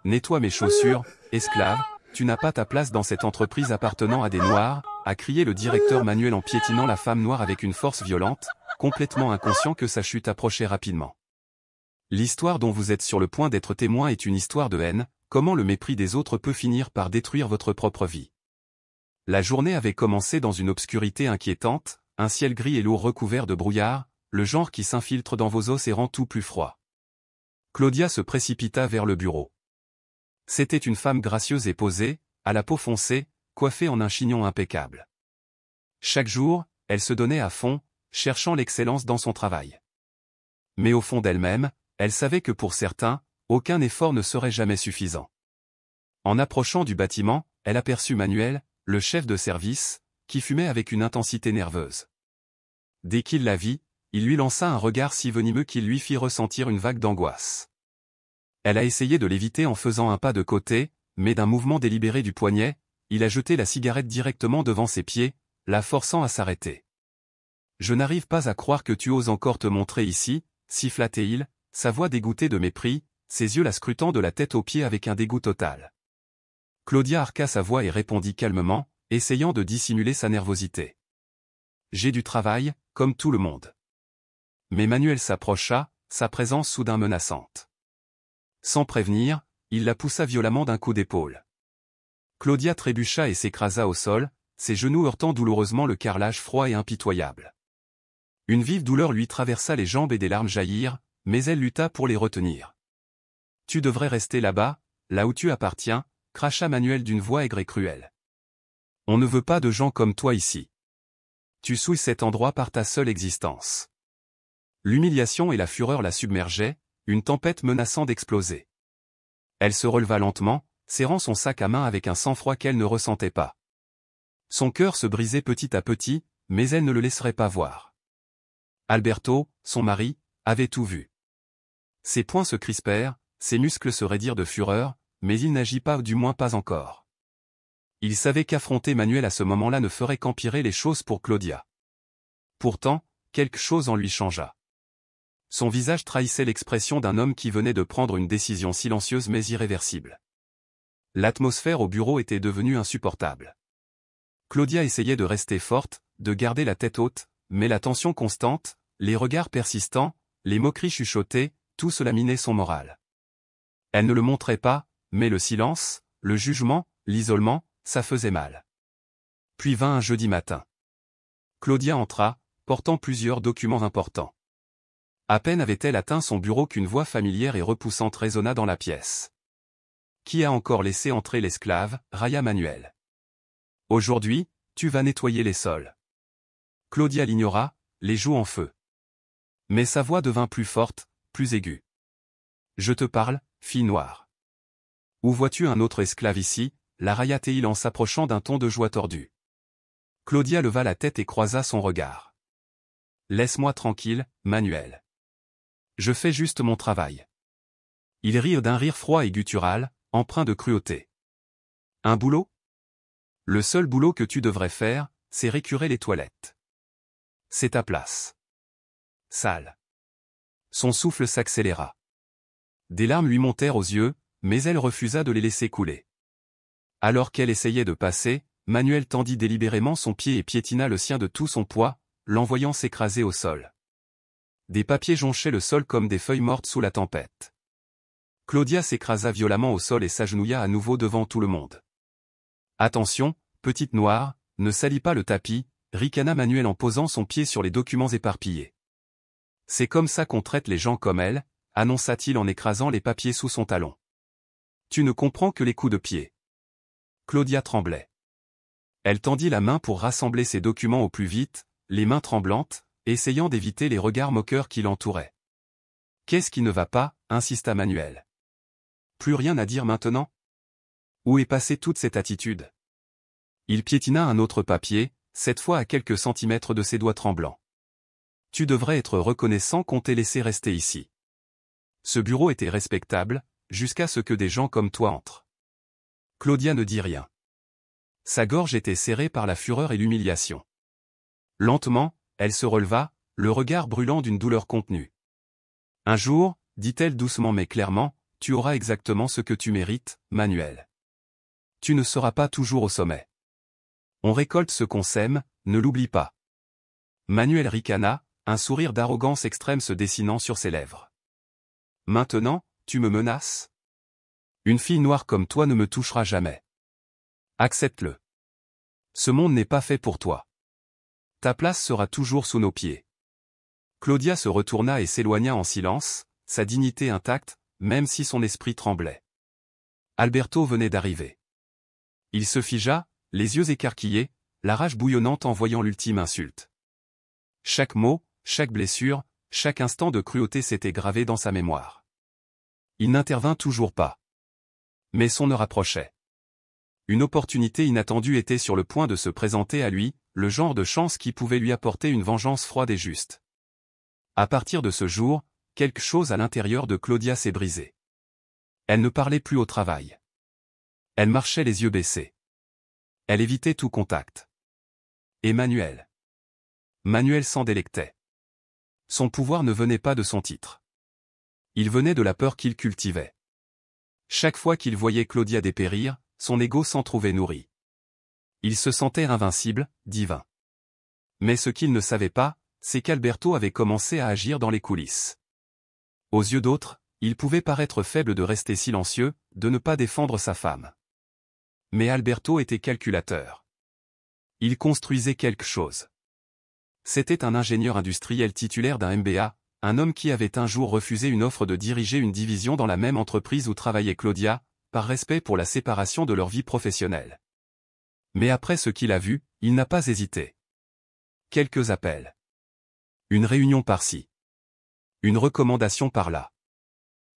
nettoie mes chaussures, esclave, tu n'as pas ta place dans cette entreprise appartenant à des Noirs, a crié le directeur Manuel en piétinant la femme noire avec une force violente, complètement inconscient que sa chute approchait rapidement. L'histoire dont vous êtes sur le point d'être témoin est une histoire de haine, comment le mépris des autres peut finir par détruire votre propre vie. La journée avait commencé dans une obscurité inquiétante, un ciel gris et lourd recouvert de brouillard, le genre qui s'infiltre dans vos os et rend tout plus froid. Claudia se précipita vers le bureau. C'était une femme gracieuse et posée, à la peau foncée, coiffée en un chignon impeccable. Chaque jour, elle se donnait à fond, cherchant l'excellence dans son travail. Mais au fond d'elle-même, elle savait que pour certains, aucun effort ne serait jamais suffisant. En approchant du bâtiment, elle aperçut Manuel, le chef de service, qui fumait avec une intensité nerveuse. Dès qu'il la vit, il lui lança un regard si venimeux qu'il lui fit ressentir une vague d'angoisse. Elle a essayé de l'éviter en faisant un pas de côté, mais d'un mouvement délibéré du poignet, il a jeté la cigarette directement devant ses pieds, la forçant à s'arrêter. « Je n'arrive pas à croire que tu oses encore te montrer ici, » siffla-t-il, sa voix dégoûtée de mépris, ses yeux la scrutant de la tête aux pieds avec un dégoût total. Claudia arqua sa voix et répondit calmement, essayant de dissimuler sa nervosité. « J'ai du travail, comme tout le monde. » Mais Manuel s'approcha, sa présence soudain menaçante. Sans prévenir, il la poussa violemment d'un coup d'épaule. Claudia trébucha et s'écrasa au sol, ses genoux heurtant douloureusement le carrelage froid et impitoyable. Une vive douleur lui traversa les jambes et des larmes jaillirent, mais elle lutta pour les retenir. « Tu devrais rester là-bas, là où tu appartiens, » cracha Manuel d'une voix aigre et cruelle. « On ne veut pas de gens comme toi ici. Tu souilles cet endroit par ta seule existence. » L'humiliation et la fureur la submergeaient, une tempête menaçant d'exploser. Elle se releva lentement, serrant son sac à main avec un sang-froid qu'elle ne ressentait pas. Son cœur se brisait petit à petit, mais elle ne le laisserait pas voir. Alberto, son mari, avait tout vu. Ses poings se crispèrent, ses muscles se raidirent de fureur, mais il n'agit pas, du moins pas encore. Il savait qu'affronter Manuel à ce moment-là ne ferait qu'empirer les choses pour Claudia. Pourtant, quelque chose en lui changea. Son visage trahissait l'expression d'un homme qui venait de prendre une décision silencieuse mais irréversible. L'atmosphère au bureau était devenue insupportable. Claudia essayait de rester forte, de garder la tête haute, mais la tension constante, les regards persistants, les moqueries chuchotées, tout cela minait son moral. Elle ne le montrait pas, mais le silence, le jugement, l'isolement, ça faisait mal. Puis vint un jeudi matin. Claudia entra, portant plusieurs documents importants. À peine avait-elle atteint son bureau qu'une voix familière et repoussante résonna dans la pièce. Qui a encore laissé entrer l'esclave, railla Manuel. Aujourd'hui, tu vas nettoyer les sols. Claudia l'ignora, les joues en feu. Mais sa voix devint plus forte, plus aiguë. Je te parle, fille noire. Où vois-tu un autre esclave ici, la railla-t-il en s'approchant d'un ton de joie tordu. Claudia leva la tête et croisa son regard. Laisse-moi tranquille, Manuel. Je fais juste mon travail. Ils rirent d'un rire froid et guttural, empreint de cruauté. Un boulot? Le seul boulot que tu devrais faire, c'est récurer les toilettes. C'est ta place. Sale. Son souffle s'accéléra. Des larmes lui montèrent aux yeux, mais elle refusa de les laisser couler. Alors qu'elle essayait de passer, Manuel tendit délibérément son pied et piétina le sien de tout son poids, l'envoyant s'écraser au sol. Des papiers jonchaient le sol comme des feuilles mortes sous la tempête. Claudia s'écrasa violemment au sol et s'agenouilla à nouveau devant tout le monde. Attention, petite noire, ne salis pas le tapis, ricana Manuel en posant son pied sur les documents éparpillés. C'est comme ça qu'on traite les gens comme elle, annonça-t-il en écrasant les papiers sous son talon. Tu ne comprends que les coups de pied. Claudia tremblait. Elle tendit la main pour rassembler ses documents au plus vite, les mains tremblantes, essayant d'éviter les regards moqueurs qui l'entouraient. Qu'est-ce qui ne va pas, insista Manuel. Plus rien à dire maintenant? Où est passée toute cette attitude? Il piétina un autre papier, cette fois à quelques centimètres de ses doigts tremblants. Tu devrais être reconnaissant qu'on t'ait laissé rester ici. Ce bureau était respectable, jusqu'à ce que des gens comme toi entrent. Claudia ne dit rien. Sa gorge était serrée par la fureur et l'humiliation. Lentement, elle se releva, le regard brûlant d'une douleur contenue. Un jour, dit-elle doucement mais clairement, tu auras exactement ce que tu mérites, Manuel. Tu ne seras pas toujours au sommet. On récolte ce qu'on sème, ne l'oublie pas. Manuel ricana, un sourire d'arrogance extrême se dessinant sur ses lèvres. Maintenant, tu me menaces? Une fille noire comme toi ne me touchera jamais. Accepte-le. Ce monde n'est pas fait pour toi. Ta place sera toujours sous nos pieds. Claudia se retourna et s'éloigna en silence, sa dignité intacte, même si son esprit tremblait. Alberto venait d'arriver. Il se figea, les yeux écarquillés, la rage bouillonnante en voyant l'ultime insulte. Chaque mot, chaque blessure, chaque instant de cruauté s'était gravé dans sa mémoire. Il n'intervint toujours pas. Mais son heure approchait. Une opportunité inattendue était sur le point de se présenter à lui, le genre de chance qui pouvait lui apporter une vengeance froide et juste. À partir de ce jour, quelque chose à l'intérieur de Claudia s'est brisé. Elle ne parlait plus au travail. Elle marchait les yeux baissés. Elle évitait tout contact. Et Manuel. Manuel s'en délectait. Son pouvoir ne venait pas de son titre. Il venait de la peur qu'il cultivait. Chaque fois qu'il voyait Claudia dépérir, son ego s'en trouvait nourri. Il se sentait invincible, divin. Mais ce qu'il ne savait pas, c'est qu'Alberto avait commencé à agir dans les coulisses. Aux yeux d'autres, il pouvait paraître faible de rester silencieux, de ne pas défendre sa femme. Mais Alberto était calculateur. Il construisait quelque chose. C'était un ingénieur industriel titulaire d'un MBA, un homme qui avait un jour refusé une offre de diriger une division dans la même entreprise où travaillait Claudia, par respect pour la séparation de leur vie professionnelle. Mais après ce qu'il a vu, il n'a pas hésité. Quelques appels. Une réunion par-ci. Une recommandation par-là.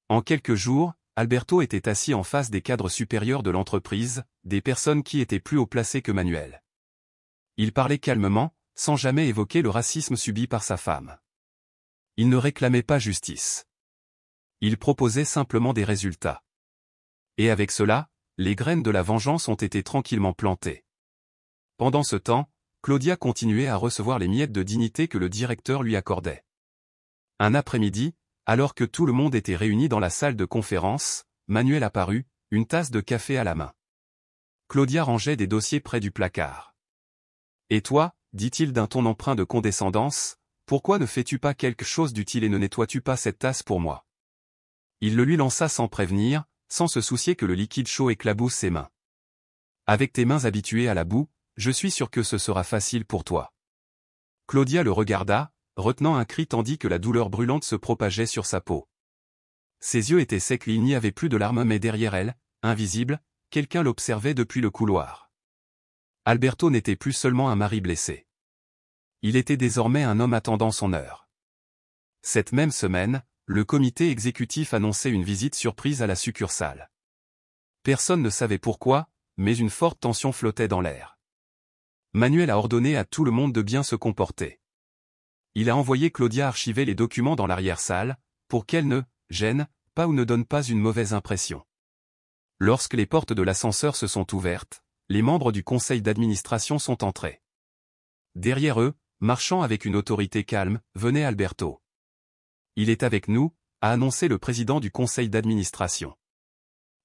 En quelques jours, Alberto était assis en face des cadres supérieurs de l'entreprise, des personnes qui étaient plus haut placées que Manuel. Il parlait calmement, sans jamais évoquer le racisme subi par sa femme. Il ne réclamait pas justice. Il proposait simplement des résultats. Et avec cela, les graines de la vengeance ont été tranquillement plantées. Pendant ce temps, Claudia continuait à recevoir les miettes de dignité que le directeur lui accordait. Un après-midi, alors que tout le monde était réuni dans la salle de conférence, Manuel apparut, une tasse de café à la main. Claudia rangeait des dossiers près du placard. « Et toi, dit-il d'un ton empreint de condescendance, pourquoi ne fais-tu pas quelque chose d'utile et ne nettoies-tu pas cette tasse pour moi ?» Il le lui lança sans prévenir, sans se soucier que le liquide chaud éclabousse ses mains. « Avec tes mains habituées à la boue, je suis sûr que ce sera facile pour toi. » Claudia le regarda, retenant un cri tandis que la douleur brûlante se propageait sur sa peau. Ses yeux étaient secs et il n'y avait plus de larmes mais derrière elle, invisible, quelqu'un l'observait depuis le couloir. Alberto n'était plus seulement un mari blessé. Il était désormais un homme attendant son heure. Cette même semaine, le comité exécutif annonçait une visite surprise à la succursale. Personne ne savait pourquoi, mais une forte tension flottait dans l'air. Manuel a ordonné à tout le monde de bien se comporter. Il a envoyé Claudia archiver les documents dans l'arrière-salle, pour qu'elle ne gêne pas ou ne donne pas une mauvaise impression. Lorsque les portes de l'ascenseur se sont ouvertes, les membres du conseil d'administration sont entrés. Derrière eux, marchant avec une autorité calme, venait Alberto. « Il est avec nous », a annoncé le président du conseil d'administration.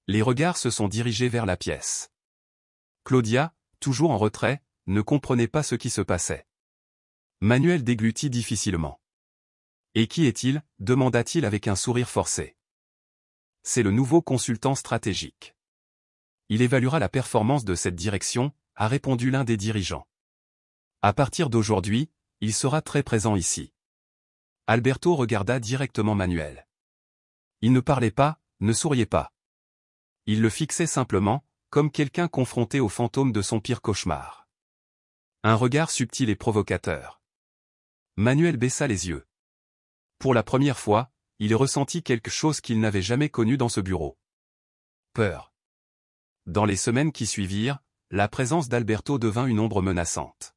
Les regards se sont dirigés vers la pièce. Claudia, toujours en retrait, ne comprenait pas ce qui se passait. Manuel déglutit difficilement. « Et qui est-il » demanda-t-il avec un sourire forcé. « C'est le nouveau consultant stratégique. Il évaluera la performance de cette direction », a répondu l'un des dirigeants. « À partir d'aujourd'hui, il sera très présent ici. » Alberto regarda directement Manuel. Il ne parlait pas, ne souriait pas. Il le fixait simplement, comme quelqu'un confronté au fantôme de son pire cauchemar. Un regard subtil et provocateur. Manuel baissa les yeux. Pour la première fois, il ressentit quelque chose qu'il n'avait jamais connu dans ce bureau. Peur. Dans les semaines qui suivirent, la présence d'Alberto devint une ombre menaçante.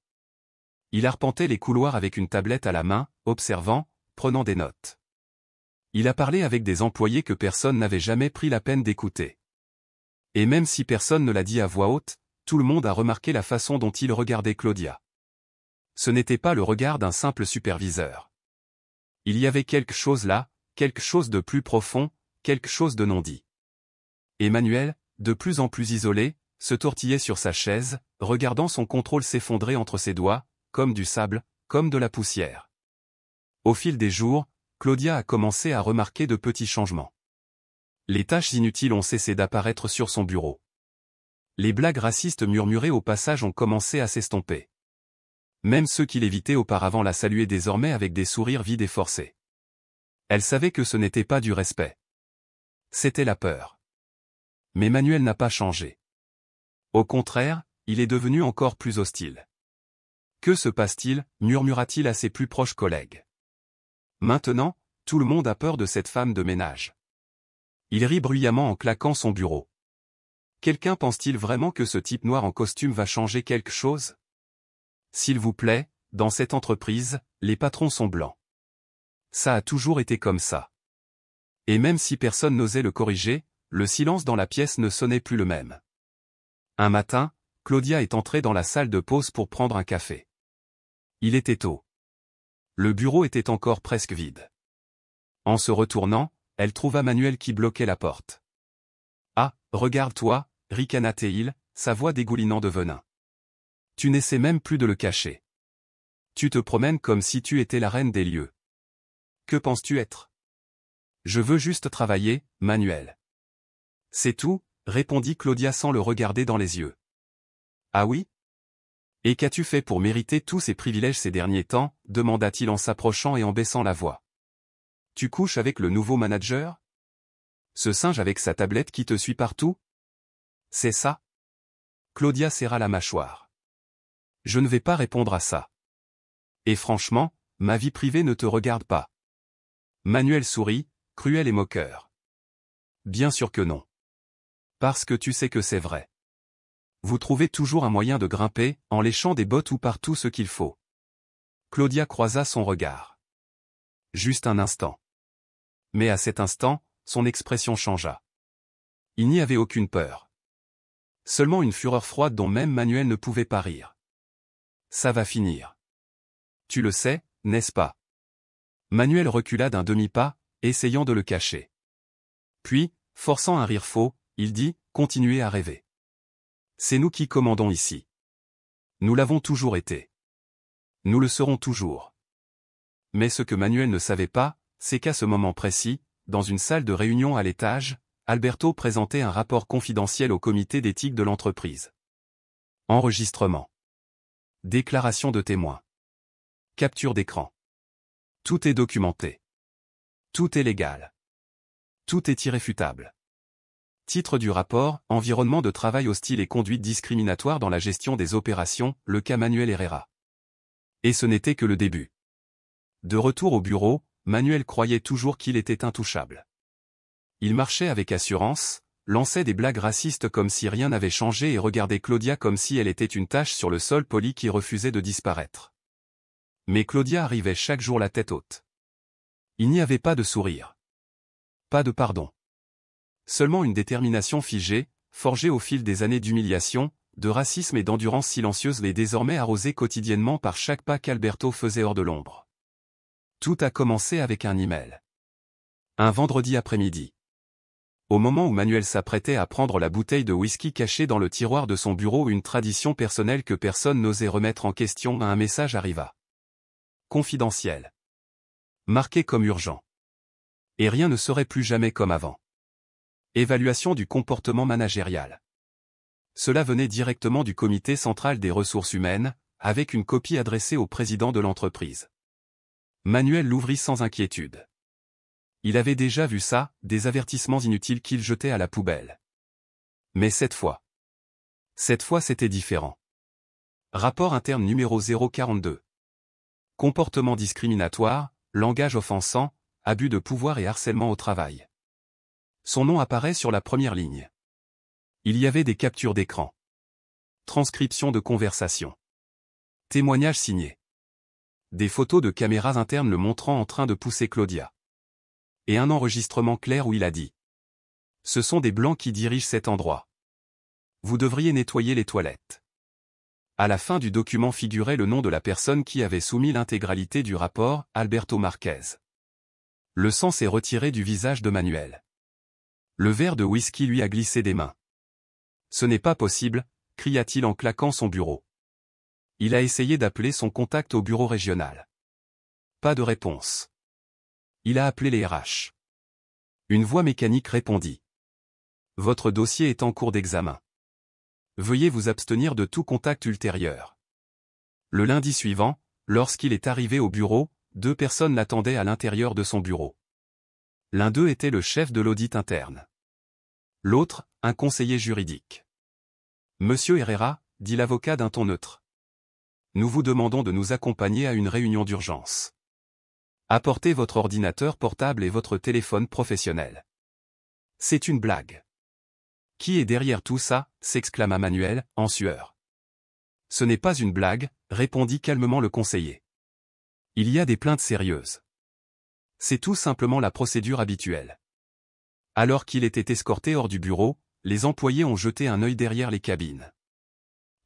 Il arpentait les couloirs avec une tablette à la main, observant, prenant des notes. Il a parlé avec des employés que personne n'avait jamais pris la peine d'écouter. Et même si personne ne l'a dit à voix haute, tout le monde a remarqué la façon dont il regardait Claudia. Ce n'était pas le regard d'un simple superviseur. Il y avait quelque chose là, quelque chose de plus profond, quelque chose de non dit. Emmanuel, de plus en plus isolé, se tortillait sur sa chaise, regardant son contrôle s'effondrer entre ses doigts, comme du sable, comme de la poussière. Au fil des jours, Claudia a commencé à remarquer de petits changements. Les tâches inutiles ont cessé d'apparaître sur son bureau. Les blagues racistes murmurées au passage ont commencé à s'estomper. Même ceux qui l'évitaient auparavant la saluaient désormais avec des sourires vides et forcés. Elle savait que ce n'était pas du respect. C'était la peur. Mais Manuel n'a pas changé. Au contraire, il est devenu encore plus hostile. Que se passe-t-il, murmura-t-il à ses plus proches collègues. Maintenant, tout le monde a peur de cette femme de ménage. Il rit bruyamment en claquant son bureau. Quelqu'un pense-t-il vraiment que ce type noir en costume va changer quelque chose? S'il vous plaît, dans cette entreprise, les patrons sont blancs. Ça a toujours été comme ça. Et même si personne n'osait le corriger, le silence dans la pièce ne sonnait plus le même. Un matin, Claudia est entrée dans la salle de pause pour prendre un café. Il était tôt. Le bureau était encore presque vide. En se retournant, elle trouva Manuel qui bloquait la porte. « Ah, regarde-toi » ricana-t-il, sa voix dégoulinant de venin. « Tu n'essaies même plus de le cacher. Tu te promènes comme si tu étais la reine des lieux. Que penses-tu être? » « Je veux juste travailler, Manuel. » « C'est tout » répondit Claudia sans le regarder dans les yeux. « Ah oui? Et qu'as-tu fait pour mériter tous ces privilèges ces derniers temps » demanda-t-il en s'approchant et en baissant la voix. « Tu couches avec le nouveau manager? Ce singe avec sa tablette qui te suit partout? C'est ça? » Claudia serra la mâchoire. « Je ne vais pas répondre à ça. Et franchement, ma vie privée ne te regarde pas. » Manuel sourit, cruel et moqueur. « Bien sûr que non. Parce que tu sais que c'est vrai. Vous trouvez toujours un moyen de grimper, en léchant des bottes ou par tout ce qu'il faut. » Claudia croisa son regard. Juste un instant. Mais à cet instant, son expression changea. Il n'y avait aucune peur. Seulement une fureur froide dont même Manuel ne pouvait pas rire. Ça va finir. Tu le sais, n'est-ce pas? Manuel recula d'un demi-pas, essayant de le cacher. Puis, forçant un rire faux, il dit, continuez à rêver. C'est nous qui commandons ici. Nous l'avons toujours été. Nous le serons toujours. Mais ce que Manuel ne savait pas, c'est qu'à ce moment précis, dans une salle de réunion à l'étage, Alberto présentait un rapport confidentiel au comité d'éthique de l'entreprise. Enregistrement. Déclaration de témoins. Capture d'écran. Tout est documenté. Tout est légal. Tout est irréfutable. Titre du rapport, Environnement de travail hostile et conduite discriminatoire dans la gestion des opérations, le cas Manuel Herrera. Et ce n'était que le début. De retour au bureau, Manuel croyait toujours qu'il était intouchable. Il marchait avec assurance, lançait des blagues racistes comme si rien n'avait changé et regardait Claudia comme si elle était une tache sur le sol poli qui refusait de disparaître. Mais Claudia arrivait chaque jour la tête haute. Il n'y avait pas de sourire. Pas de pardon. Seulement une détermination figée, forgée au fil des années d'humiliation, de racisme et d'endurance silencieuse et désormais arrosée quotidiennement par chaque pas qu'Alberto faisait hors de l'ombre. Tout a commencé avec un email. Un vendredi après-midi. Au moment où Manuel s'apprêtait à prendre la bouteille de whisky cachée dans le tiroir de son bureau, une tradition personnelle que personne n'osait remettre en question, un message arriva. Confidentiel. Marqué comme urgent. Et rien ne serait plus jamais comme avant. Évaluation du comportement managérial. Cela venait directement du comité central des ressources humaines, avec une copie adressée au président de l'entreprise. Manuel l'ouvrit sans inquiétude. Il avait déjà vu ça, des avertissements inutiles qu'il jetait à la poubelle. Mais cette fois c'était différent. Rapport interne numéro 042. Comportement discriminatoire, langage offensant, abus de pouvoir et harcèlement au travail. Son nom apparaît sur la première ligne. Il y avait des captures d'écran. Transcription de conversation. Témoignages signés. Des photos de caméras internes le montrant en train de pousser Claudia. Et un enregistrement clair où il a dit. Ce sont des blancs qui dirigent cet endroit. Vous devriez nettoyer les toilettes. À la fin du document figurait le nom de la personne qui avait soumis l'intégralité du rapport, Alberto Marquez. Le sang s'est retiré du visage de Manuel. Le verre de whisky lui a glissé des mains. Ce n'est pas possible, cria-t-il en claquant son bureau. Il a essayé d'appeler son contact au bureau régional. Pas de réponse. Il a appelé les RH. Une voix mécanique répondit. Votre dossier est en cours d'examen. Veuillez vous abstenir de tout contact ultérieur. Le lundi suivant, lorsqu'il est arrivé au bureau, 2 personnes l'attendaient à l'intérieur de son bureau. L'un d'eux était le chef de l'audit interne. L'autre, un conseiller juridique. Monsieur Herrera, dit l'avocat d'un ton neutre. Nous vous demandons de nous accompagner à une réunion d'urgence. Apportez votre ordinateur portable et votre téléphone professionnel. C'est une blague. Qui est derrière tout ça, s'exclama Manuel, en sueur. Ce n'est pas une blague, répondit calmement le conseiller. Il y a des plaintes sérieuses. C'est tout simplement la procédure habituelle. Alors qu'il était escorté hors du bureau, les employés ont jeté un œil derrière les cabines.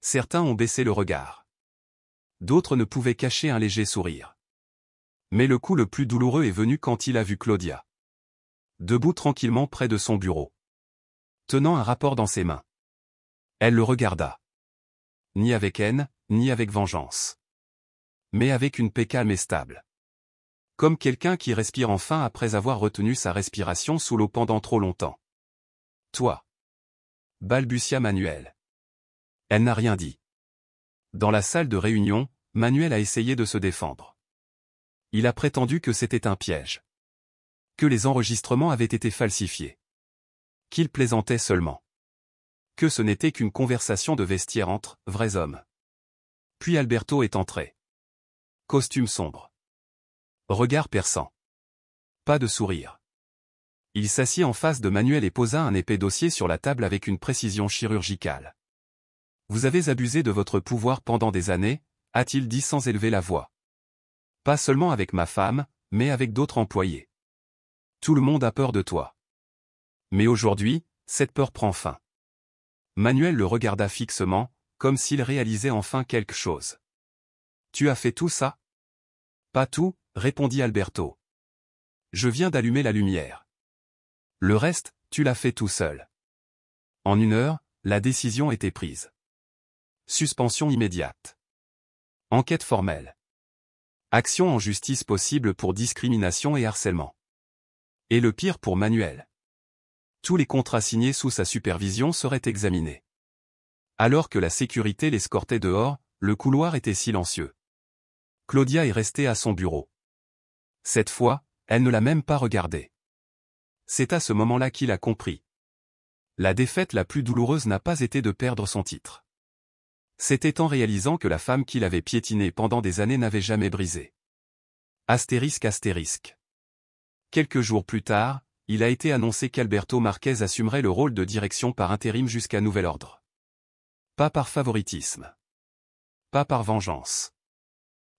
Certains ont baissé le regard. D'autres ne pouvaient cacher un léger sourire. Mais le coup le plus douloureux est venu quand il a vu Claudia. Debout tranquillement près de son bureau. Tenant un rapport dans ses mains. Elle le regarda. Ni avec haine, ni avec vengeance. Mais avec une paix calme et stable. Comme quelqu'un qui respire enfin après avoir retenu sa respiration sous l'eau pendant trop longtemps. Toi. Balbutia Manuel. Elle n'a rien dit. Dans la salle de réunion, Manuel a essayé de se défendre. Il a prétendu que c'était un piège. Que les enregistrements avaient été falsifiés. Qu'il plaisantait seulement. Que ce n'était qu'une conversation de vestiaire entre vrais hommes. Puis Alberto est entré. Costume sombre. Regard perçant. Pas de sourire. Il s'assit en face de Manuel et posa un épais dossier sur la table avec une précision chirurgicale. Vous avez abusé de votre pouvoir pendant des années, a-t-il dit sans élever la voix. Pas seulement avec ma femme, mais avec d'autres employés. Tout le monde a peur de toi. Mais aujourd'hui, cette peur prend fin. Manuel le regarda fixement, comme s'il réalisait enfin quelque chose. Tu as fait tout ça? Pas tout, répondit Alberto. Je viens d'allumer la lumière. Le reste, tu l'as fait tout seul. En 1 heure, la décision était prise. Suspension immédiate. Enquête formelle. Action en justice possible pour discrimination et harcèlement. Et le pire pour Manuel. Tous les contrats signés sous sa supervision seraient examinés. Alors que la sécurité l'escortait dehors, le couloir était silencieux. Claudia est restée à son bureau. Cette fois, elle ne l'a même pas regardé. C'est à ce moment-là qu'il a compris. La défaite la plus douloureuse n'a pas été de perdre son titre. C'était en réalisant que la femme qu'il avait piétinée pendant des années n'avait jamais brisé. Astérisque astérisque. Quelques jours plus tard, il a été annoncé qu'Alberto Marquez assumerait le rôle de direction par intérim jusqu'à nouvel ordre. Pas par favoritisme. Pas par vengeance.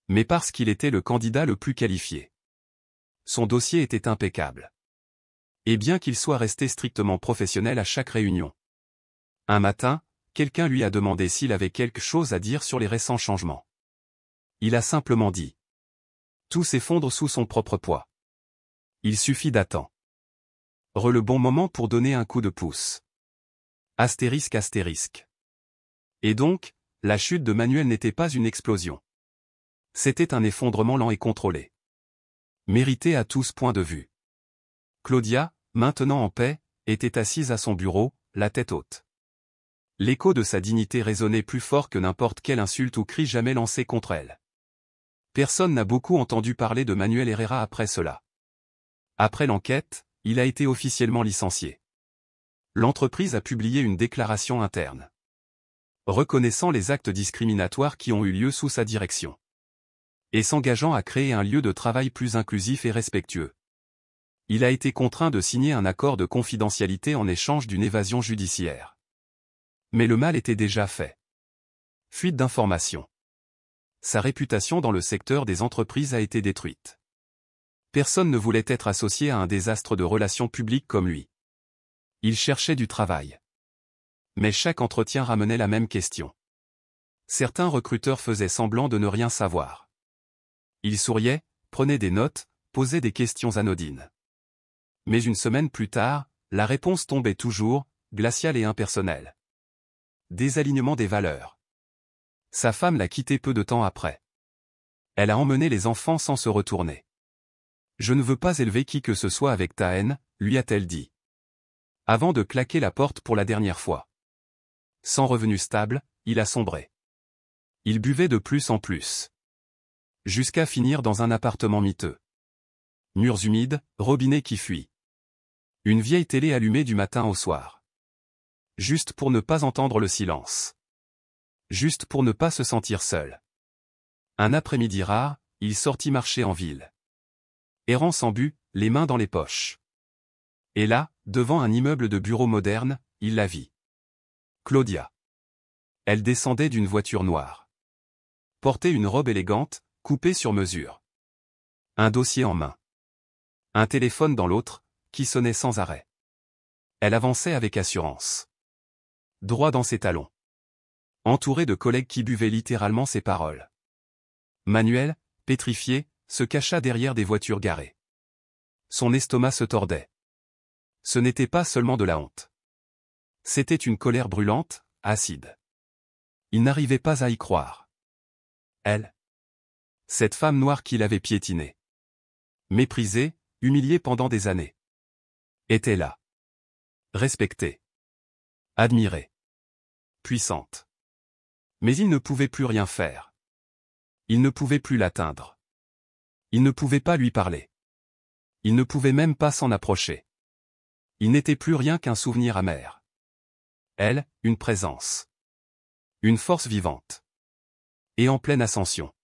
Mais parce qu'il était le candidat le plus qualifié. Son dossier était impeccable. Et bien qu'il soit resté strictement professionnel à chaque réunion. Un matin, quelqu'un lui a demandé s'il avait quelque chose à dire sur les récents changements. Il a simplement dit. Tout s'effondre sous son propre poids. Il suffit d'attendre. Le bon moment pour donner un coup de pouce. Astérisque astérisque. Et donc, la chute de Manuel n'était pas une explosion. C'était un effondrement lent et contrôlé. Mérité à tous points de vue. Claudia, maintenant en paix, était assise à son bureau, la tête haute. L'écho de sa dignité résonnait plus fort que n'importe quelle insulte ou cri jamais lancé contre elle. Personne n'a beaucoup entendu parler de Manuel Herrera après cela. Après l'enquête, il a été officiellement licencié. L'entreprise a publié une déclaration interne. Reconnaissant les actes discriminatoires qui ont eu lieu sous sa direction. Et s'engageant à créer un lieu de travail plus inclusif et respectueux. Il a été contraint de signer un accord de confidentialité en échange d'une évasion judiciaire. Mais le mal était déjà fait. Fuite d'informations. Sa réputation dans le secteur des entreprises a été détruite. Personne ne voulait être associé à un désastre de relations publiques comme lui. Il cherchait du travail. Mais chaque entretien ramenait la même question. Certains recruteurs faisaient semblant de ne rien savoir. Ils souriaient, prenaient des notes, posaient des questions anodines. Mais une semaine plus tard, La réponse tombait toujours, glaciale et impersonnelle. Désalignement des valeurs. Sa femme l'a quitté peu de temps après. Elle a emmené les enfants sans se retourner. Je ne veux pas élever qui que ce soit avec ta haine, lui a-t-elle dit. Avant de claquer la porte pour la dernière fois. Sans revenu stable, il a sombré. Il buvait de plus en plus. Jusqu'à finir dans un appartement miteux. Murs humides, robinet qui fuit. Une vieille télé allumée du matin au soir. Juste pour ne pas entendre le silence. Juste pour ne pas se sentir seul. Un après-midi rare, il sortit marcher en ville. Errant sans but, les mains dans les poches. Et là, devant un immeuble de bureau moderne, il la vit. Claudia. Elle descendait d'une voiture noire. Portait une robe élégante, coupée sur mesure. Un dossier en main. Un téléphone dans l'autre, qui sonnait sans arrêt. Elle avançait avec assurance. Droit dans ses talons. Entourée de collègues qui buvaient littéralement ses paroles. Manuel, pétrifié, se cacha derrière des voitures garées. Son estomac se tordait. Ce n'était pas seulement de la honte. C'était une colère brûlante, acide. Il n'arrivait pas à y croire. Elle. Cette femme noire qu'il avait piétinée. Méprisée, humiliée pendant des années. Était là. Respectée. Admirée. Puissante. Mais il ne pouvait plus rien faire. Il ne pouvait plus l'atteindre. Il ne pouvait pas lui parler. Il ne pouvait même pas s'en approcher. Il n'était plus rien qu'un souvenir amer. Elle, une présence. Une force vivante. Et en pleine ascension.